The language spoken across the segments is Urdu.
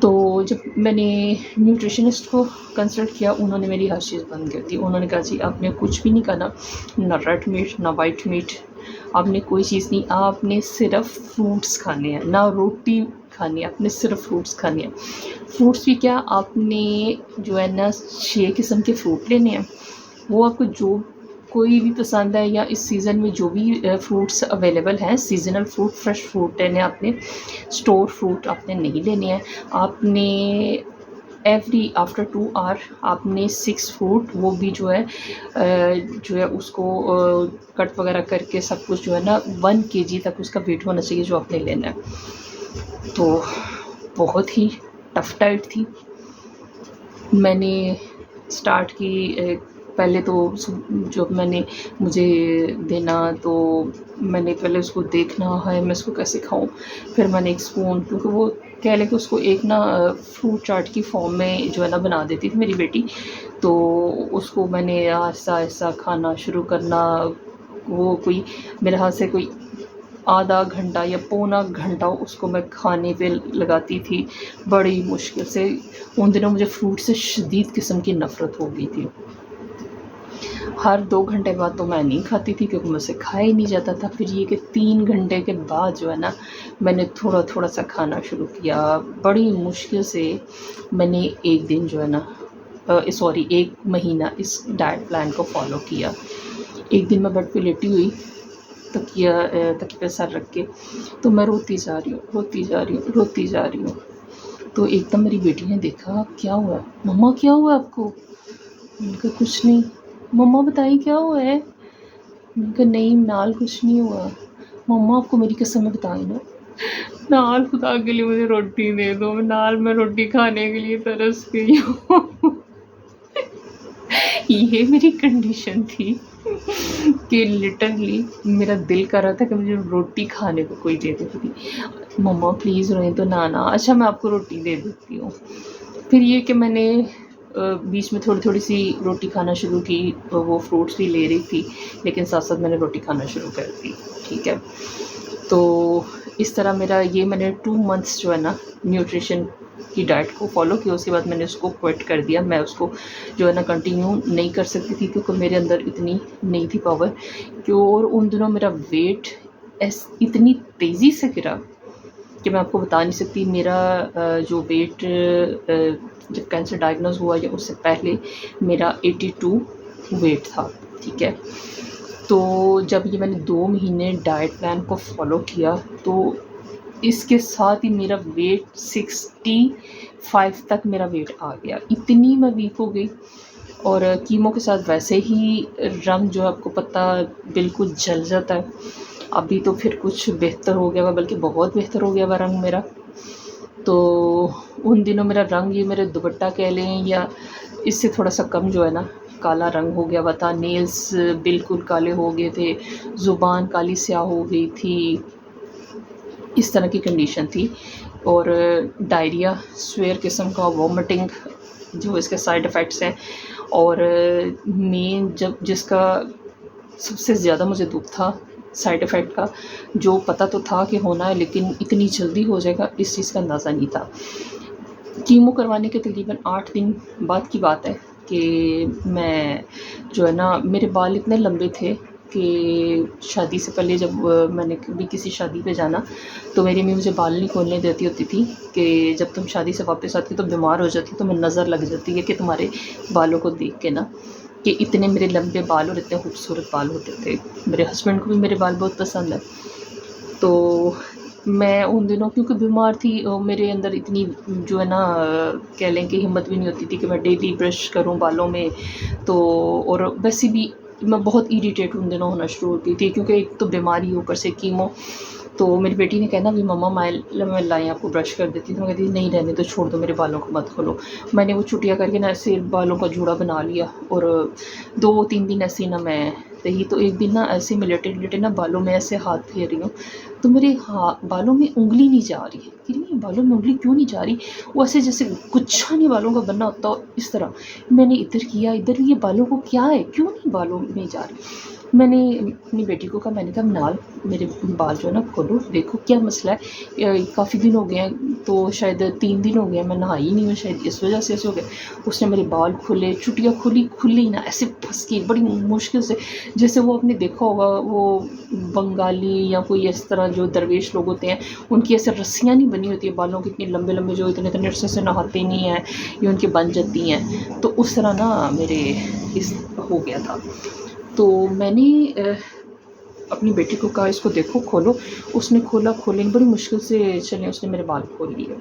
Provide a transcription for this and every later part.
تو جب میں نے نیوٹریشنسٹ کو کنسلٹ کیا، انہوں نے میری ہر چیز بند کر دی. انہوں نے کہا جی آپ نے کچھ بھی نہیں کھانا، نہ ریڈ میٹ نہ وائٹ میٹ، آپ نے کوئی چیز نہیں، آپ نے صرف فروٹس کھانے ہیں، نہ روٹی کھانی ہے، آپ نے صرف فروٹس کھانے ہیں. فروٹس بھی کیا، آپ نے جو ہے نا 6 قسم کے فروٹ لینے ہیں. وہ آپ کو جو کوئی بھی پسند ہے، یا اس سیزن میں جو بھی فروٹس اویلیبل ہیں، سیزنل فروٹ، فریش فروٹ لینے ہیں آپ نے. اسٹور فروٹ آپ نے نہیں لینے ہیں. آپ نے ایوری آفٹر 2 آور آپ نے 6 فروٹ، وہ بھی جو ہے اس کو کٹ وغیرہ کر کے سب کچھ جو ہے نا 1 kg تک اس کا ویٹ ہونا چاہیے جو آپ نے لینا ہے. تو بہت ہی ٹف ڈائٹ تھی. میں نے اسٹارٹ کی، پہلے تو جب میں نے مجھے دینا تو میں نے پہلے اس کو دیکھنا ہے میں اس کو کیسے کھاؤں. پھر میں نے ایک اسپون، کیونکہ وہ کہہ لیں کہ اس کو ایک نا فروٹ چاٹ کی فارم میں جو ہے نا بنا دیتی تھی میری بیٹی. تو اس کو میں نے آہستہ آہستہ کھانا شروع کرنا. وہ کوئی میرے ہاتھ سے کوئی آدھا گھنٹہ یا پونا گھنٹہ اس کو میں کھانے پہ لگاتی تھی بڑی مشکل سے. ان دنوں مجھے فروٹ سے شدید قسم کی نفرت ہو گئی تھی. ہر 2 گھنٹے بعد تو میں نہیں کھاتی تھی کیونکہ مجھ سے کھایا ہی نہیں جاتا تھا. پھر یہ کہ 3 گھنٹے کے بعد جو ہے نا میں نے تھوڑا تھوڑا سا کھانا شروع کیا. بڑی مشکل سے میں نے ایک دن جو ہے نا ایک مہینہ اس ڈائٹ پلان کو فالو کیا. ایک دن میں بیڈ پہ لیٹی ہوئی، تکیہ پہ سر رکھ کے، تو میں روتی جا رہی ہوں. تو ایک دم میری بیٹی نے دیکھا کیا ہوا ہے مما، کیا ہوا آپ کو؟ میں نے کہا کچھ نہیں. مما بتائیں کیا ہوا ہے؟ میں نے کہا نہیں نال کچھ نہیں ہوا. مما آپ کو میری قسم بتائیں نا. نال خدا کے لیے مجھے روٹی دے دو، نال میں روٹی کھانے کے لیے ترس گئی ہوں. یہ میری کنڈیشن تھی کہ لٹرلی میرا دل کر رہا تھا کہ مجھے روٹی کھانے کو کوئی دے دیتی. مما پلیز روئیں تو نانا، اچھا میں آپ کو روٹی دے دیتی ہوں. پھر یہ کہ میں نے بیچ میں تھوڑی تھوڑی سی روٹی کھانا شروع کی. وہ فروٹس بھی لے رہی تھی لیکن ساتھ ساتھ میں نے روٹی کھانا شروع کر دی. ٹھیک ہے، تو اس طرح میں نے 2 months جو ہے نا نیوٹریشن کی ڈائٹ کو فالو کیا. اس کے بعد میں نے اس کو کوئٹ کر دیا. میں اس کو جو ہے نا کنٹینیو نہیں کر سکتی تھی کیونکہ میرے اندر اتنی نہیں تھی پاور. اور ان دنوں میرا ویٹ اتنی تیزی سے گرا کہ میں آپ کو بتا نہیں سکتی. میرا جو ویٹ جب کینسر ڈائگنوز ہوا یا اس سے پہلے میرا 82 ویٹ تھا. ٹھیک ہے، تو جب یہ میں نے 2 مہینے ڈائٹ پلان کو فالو کیا تو اس کے ساتھ ہی میرا ویٹ 65 تک میرا ویٹ آ گیا. اتنی میں ویک ہو گئی. اور کیمو کے ساتھ ویسے ہی رنگ جو آپ کو پتہ بالکل جل جاتا ہے. ابھی تو پھر کچھ بہتر ہو گیا ہوا، بلکہ بہت بہتر ہو گیا ہوا رنگ میرا. تو ان دنوں میرا رنگ یہ میرے دوپٹہ کہہ لیں یا اس سے تھوڑا سا کم جو ہے نا کالا رنگ ہو گیا ہوا تھا. نیلز بالکل کالے ہو گئے تھے، زبان کالی سیاہ ہو گئی تھی. اس طرح کی کنڈیشن تھی. اور ڈائریا، سویر قسم کا، وومٹنگ جو اس کے سائیڈ افیکٹس ہیں. اور مین جس کا سب سے زیادہ مجھے دکھ تھا سائیڈ افیکٹ کا، جو پتہ تو تھا کہ ہونا ہے لیکن اتنی جلدی ہو جائے گا اس چیز کا اندازہ نہیں تھا. کیمو کروانے کے تقریباً 8 دن بعد کی بات ہے کہ میں جو ہے نا میرے بال اتنے لمبے تھے کہ شادی سے پہلے جب میں نے بھی کسی شادی پہ جانا تو میری امی مجھے بال نہیں کھولنے دیتی ہوتی تھی کہ جب تم شادی سے واپس آتی تو بیمار ہو جاتی تو میں نظر لگ جاتی ہے کہ تمہارے بالوں کو دیکھ کے نا، کہ اتنے میرے لمبے بال اور اتنے خوبصورت بال ہوتے تھے. میرے ہسبینڈ کو بھی میرے بال بہت پسند ہے. تو میں ان دنوں کیونکہ بیمار تھی، میرے اندر اتنی جو ہے نا کہہ لیں کہ ہمت بھی نہیں ہوتی تھی کہ میں ڈیلی برش کروں بالوں میں. تو اور ویسے بھی میں بہت ایریٹیٹ ان دنوں ہونا شروع ہوتی تھی کیونکہ ایک تو بیماری اوپر سے کیمو. تو میری بیٹی نے کہنا بھی مما میں لائیں آپ کو برش کر دیتی. تو میں کہتی نہیں رہنے تو چھوڑ دو، میرے بالوں کو مت کھولو. میں نے وہ چھٹیاں کر کے نا ایسے بالوں کا جوڑا بنا لیا اور 2-3 دن ایسے نا میں رہی. تو ایک دن نا ایسے میں لیٹے نا بالوں میں ایسے ہاتھ پھیر رہی ہوں تو میرے بالوں میں انگلی نہیں جا رہی. کہ نہیں بالوں میں انگلی کیوں نہیں جا رہی؟ وہ ایسے جیسے گچھا نہیں بالوں کا بننا ہوتا اس طرح. میں نے ادھر کیا ادھر، یہ بالوں کو کیا ہے، کیوں نہیں بالوں میں جا رہی؟ میں نے اپنی بیٹی کو کہا، میں نے کہا منال میرے بال جو ہے نا کھولو، دیکھو کیا مسئلہ ہے، کافی دن ہو گئے ہیں، تو شاید 3 دن ہو گئے ہیں میں نہائی نہیں ہوں، شاید اس وجہ سے ایسے ہو گئے۔ اس نے میرے بال کھولے، چٹیاں کھلی نا ایسے پھنس کی بڑی مشکل سے، جیسے وہ آپ نے دیکھا ہوگا وہ بنگالی یا کوئی اس طرح جو درویش لوگ ہوتے ہیں ان کی ایسے رسیاں نہیں بنی ہوتی ہیں بالوں کی اتنے لمبے لمبے، جو اتنے عرصے سے نہاتے نہیں ہیں یا ان کی بن جاتی ہیں، تو اس طرح نا میرے اس ہو گیا تھا۔ تو میں نے اپنی بیٹی کو کہا اس کو دیکھو کھولو، اس نے کھولے بڑی مشکل سے چلے، اس نے میرے بال کھول لیے،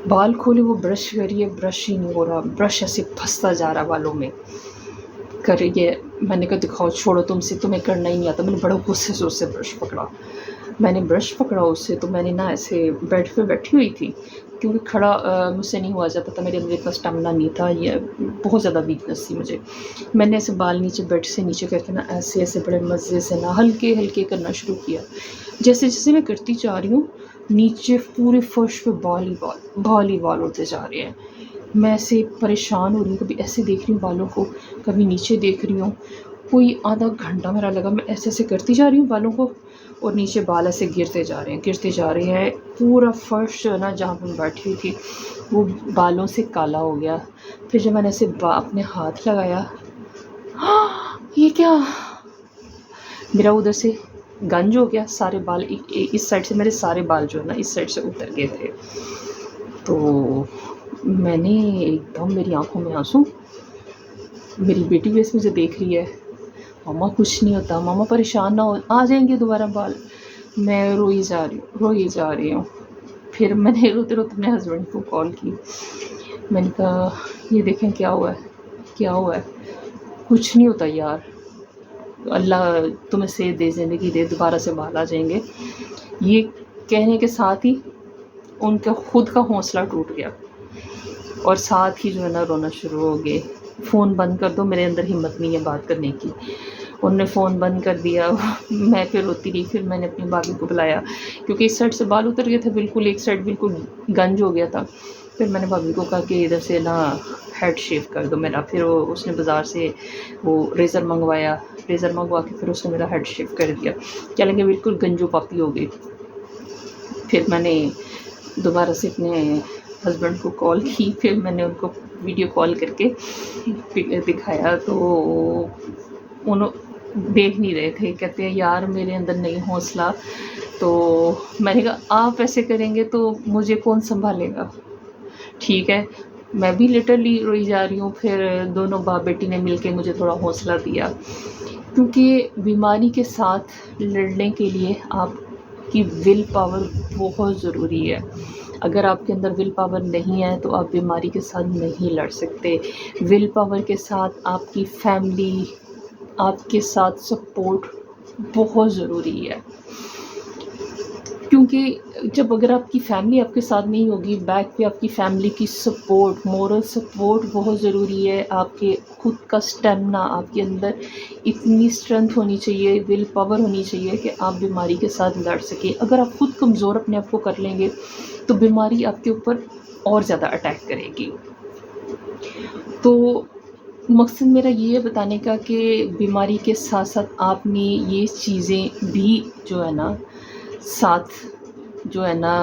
بال کھولے، وہ برش کریے برش ہی نہیں ہو رہا، برش ایسے پھنستا جا رہا بالوں میں کریے۔ میں نے کہا دکھاؤ، چھوڑو تم سے، تمہیں کرنا ہی نہیں آتا۔ میں نے بڑا غصے سے اس سے برش پکڑا، میں نے برش پکڑا اس سے، تو میں نے نا ایسے بیڈ پہ بیٹھی ہوئی تھی کیونکہ کھڑا مجھ سے نہیں ہوا جاتا تھا، میرے اندر اتنا اسٹیمنا نہیں تھا، یہ بہت زیادہ ویکنس تھی مجھے۔ میں نے ایسے بال نیچے بیڈ سے نیچے کر کے نا ایسے بڑے مزے سے نا ہلکے ہلکے کرنا شروع کیا۔ جیسے جیسے میں کرتی جا رہی ہوں نیچے پورے فرش پہ بال ہی بال ہوتے جا رہے ہیں۔ میں ایسے پریشان ہو رہی ہوں، کبھی ایسے دیکھ رہی ہوں بالوں کو، کبھی نیچے دیکھ رہی ہوں۔ کوئی آدھا گھنٹہ میرا لگا، میں ایسے کرتی جا رہی ہوں بالوں کو، اور نیچے بال ایسے گرتے جا رہے ہیں۔ پورا فرش جو ہے نا جہاں پہ میں بیٹھی ہوئی تھی وہ بالوں سے کالا ہو گیا۔ پھر جب میں نے ایسے اپنے ہاتھ لگایا، یہ کیا، میرا ادھر سے گنج ہو گیا، سارے بال اس سائڈ سے، میرے سارے بال جو ہے نا اس سائڈ سے اتر گئے تھے۔ تو میں نے ایک دم، میری آنکھوں میں آنسو، میری بیٹی بھی اس مجھے دیکھ رہی ہے، ماما کچھ نہیں ہوتا، ماما پریشان نہ ہو، آ جائیں گے دوبارہ بال۔ میں روئی جا رہی ہوں۔ پھر میں نے روتے روتے اپنے ہسبینڈ کو کال کی، میں نے کہا یہ دیکھیں کیا ہوا ہے، کچھ نہیں ہوتا یار، اللہ تمہیں صحت دے، زندگی دے، دوبارہ سے بال آ جائیں گے۔ یہ کہنے کے ساتھ ہی ان کا خود کا حوصلہ ٹوٹ گیا، اور ساتھ ہی جو ہے نا رونا شروع ہو گئے۔ فون بند کر دو، میرے اندر ہمت نہیں ہے بات کرنے کی۔ انہوں نے فون بند کر دیا، میں پھر روتی رہی۔ پھر میں نے اپنی بھابھی کو بلایا کیونکہ اس سائڈ سے بال اتر گئے تھے بالکل، ایک سائڈ بالکل گنج ہو گیا تھا۔ پھر میں نے بھابھی کو کہا کہ ادھر سے نا ہیڈ شیو کر دو میرا۔ پھر اس نے بازار سے وہ ریزر منگوایا، ریزر منگوا کے پھر اس نے میرا ہیڈ شیو کر دیا، کیا لیں گے بالکل گنجو پاپی ہو گئی۔ پھر میں نے دوبارہ سے اپنے ہسبینڈ کو کال کی، پھر میں نے ان کو ویڈیو کال کر کے دکھایا، تو انہوں دیکھ نہیں رہے تھے، کہتے ہیں یار میرے اندر نہیں حوصلہ۔ تو میں نے کہا آپ ایسے کریں گے تو مجھے کون سنبھالے گا، ٹھیک ہے۔ میں بھی لٹرلی روئی جا رہی ہوں۔ پھر دونوں باپ بیٹی نے مل کے مجھے تھوڑا حوصلہ دیا، کیونکہ بیماری کے ساتھ لڑنے کے لیے آپ کی ول پاور بہت ضروری ہے۔ اگر آپ کے اندر ول پاور نہیں ہے تو آپ بیماری کے ساتھ نہیں لڑ سکتے۔ ول پاور کے ساتھ آپ کی فیملی، آپ کے ساتھ سپورٹ بہت ضروری ہے، کیونکہ جب اگر آپ کی فیملی آپ کے ساتھ نہیں ہوگی، بیک پہ آپ کی فیملی کی سپورٹ، مورل سپورٹ بہت ضروری ہے۔ آپ کے خود کا اسٹیمنا، آپ کے اندر اتنی اسٹرینتھ ہونی چاہیے، ول پاور ہونی چاہیے کہ آپ بیماری کے ساتھ لڑ سکیں۔ اگر آپ خود کمزور اپنے آپ کو کر لیں گے تو بیماری آپ کے اوپر اور زیادہ اٹیک کرے گی۔ تو مقصد میرا یہ ہے بتانے کا کہ بیماری کے ساتھ ساتھ آپ نے یہ چیزیں بھی جو ہے نا ساتھ جو ہے نا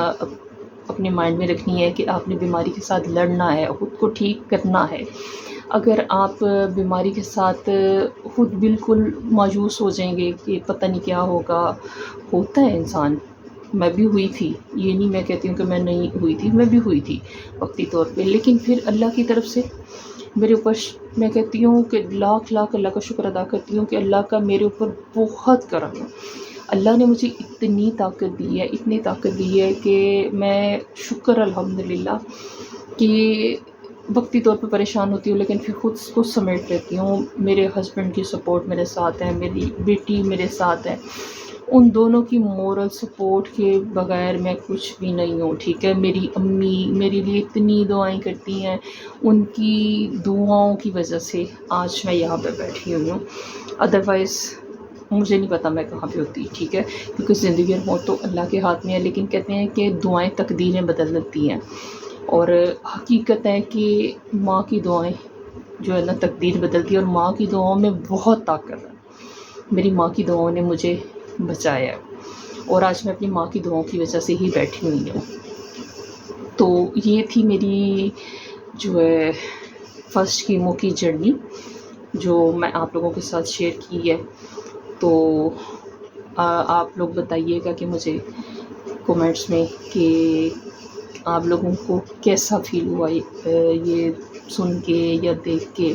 اپنے مائنڈ میں رکھنی ہے کہ آپ نے بیماری کے ساتھ لڑنا ہے، خود کو ٹھیک کرنا ہے۔ اگر آپ بیماری کے ساتھ خود بالکل مایوس ہو جائیں گے کہ پتہ نہیں کیا ہوگا، ہوتا ہے انسان، میں بھی ہوئی تھی، یہ نہیں میں کہتی ہوں کہ میں نہیں ہوئی تھی، میں بھی ہوئی تھی وقتی طور پہ، لیکن پھر اللہ کی طرف سے میرے اوپر میں کہتی ہوں کہ لاکھ اللہ کا شکر ادا کرتی ہوں کہ اللہ کا میرے اوپر بہت کرم ہے۔ اللہ نے مجھے اتنی طاقت دی ہے، اتنی طاقت دی ہے کہ میں شکر الحمدللہ کہ وقتی طور پہ پریشان ہوتی ہوں لیکن پھر خود کو سمیٹ لیتی ہوں۔ میرے ہسبینڈ کی سپورٹ میرے ساتھ ہے، میری بیٹی میرے ساتھ ہے، ان دونوں کی مورل سپورٹ کے بغیر میں کچھ بھی نہیں ہوں، ٹھیک ہے۔ میری امی میرے لیے اتنی دعائیں کرتی ہیں، ان کی دعاؤں کی وجہ سے آج میں یہاں پہ بیٹھی ہوئی ہوں، ادروائز مجھے نہیں پتا میں کہاں پہ ہوتی، ٹھیک ہے، کیونکہ زندگی اور موت تو اللہ کے ہاتھ میں ہے، لیکن کہتے ہیں کہ دعائیں تقدیریں بدل دیتی ہیں، اور حقیقت ہے کہ ماں کی دعائیں جو ہے نا تقدیر بدلتی ہے، اور ماں کی دعاؤں میں بہت طاقت ہے۔ میری ماں کی دعاؤں نے مجھے بچایا اور آج میں اپنی ماں کی دعاؤں کی وجہ سے ہی بیٹھی ہوئی ہوں۔ تو یہ تھی میری جو ہے فرسٹ کیمو کی جرنی جو میں آپ لوگوں کے ساتھ شیئر کی ہے۔ تو آپ لوگ بتائیے گا کہ مجھے کومنٹس میں کہ آپ لوگوں کو کیسا فیل ہوا یہ سن کے یا دیکھ کے۔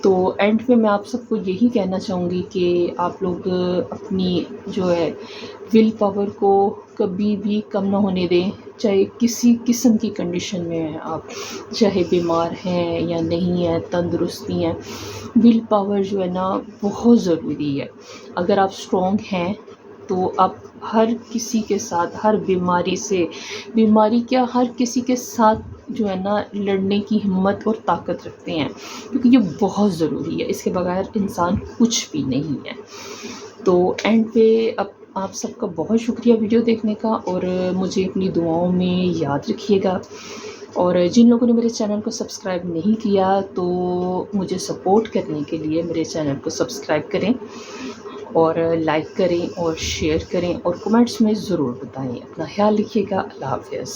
تو اینڈ میں آپ سب کو یہی کہنا چاہوں گی کہ آپ لوگ اپنی جو ہے ول پاور کو کبھی بھی کم نہ ہونے دیں، چاہے کسی قسم کی کنڈیشن میں ہیں آپ، چاہے بیمار ہیں یا نہیں ہیں، تندرستی ہیں، ول پاور جو ہے نا بہت ضروری ہے۔ اگر آپ اسٹرانگ ہیں تو آپ ہر کسی کے ساتھ، ہر بیماری کیا ہر کسی کے ساتھ جو ہے نا لڑنے کی ہمت اور طاقت رکھتے ہیں، کیونکہ یہ بہت ضروری ہے، اس کے بغیر انسان کچھ بھی نہیں ہے۔ تو اینڈ پہ اب آپ سب کا بہت شکریہ ویڈیو دیکھنے کا، اور مجھے اپنی دعاؤں میں یاد رکھیے گا، اور جن لوگوں نے میرے چینل کو سبسکرائب نہیں کیا تو مجھے سپورٹ کرنے کے لیے میرے چینل کو سبسکرائب کریں اور لائک کریں اور شیئر کریں اور کمنٹس میں ضرور بتائیں۔ اپنا خیال رکھیے گا۔ اللہ حافظ۔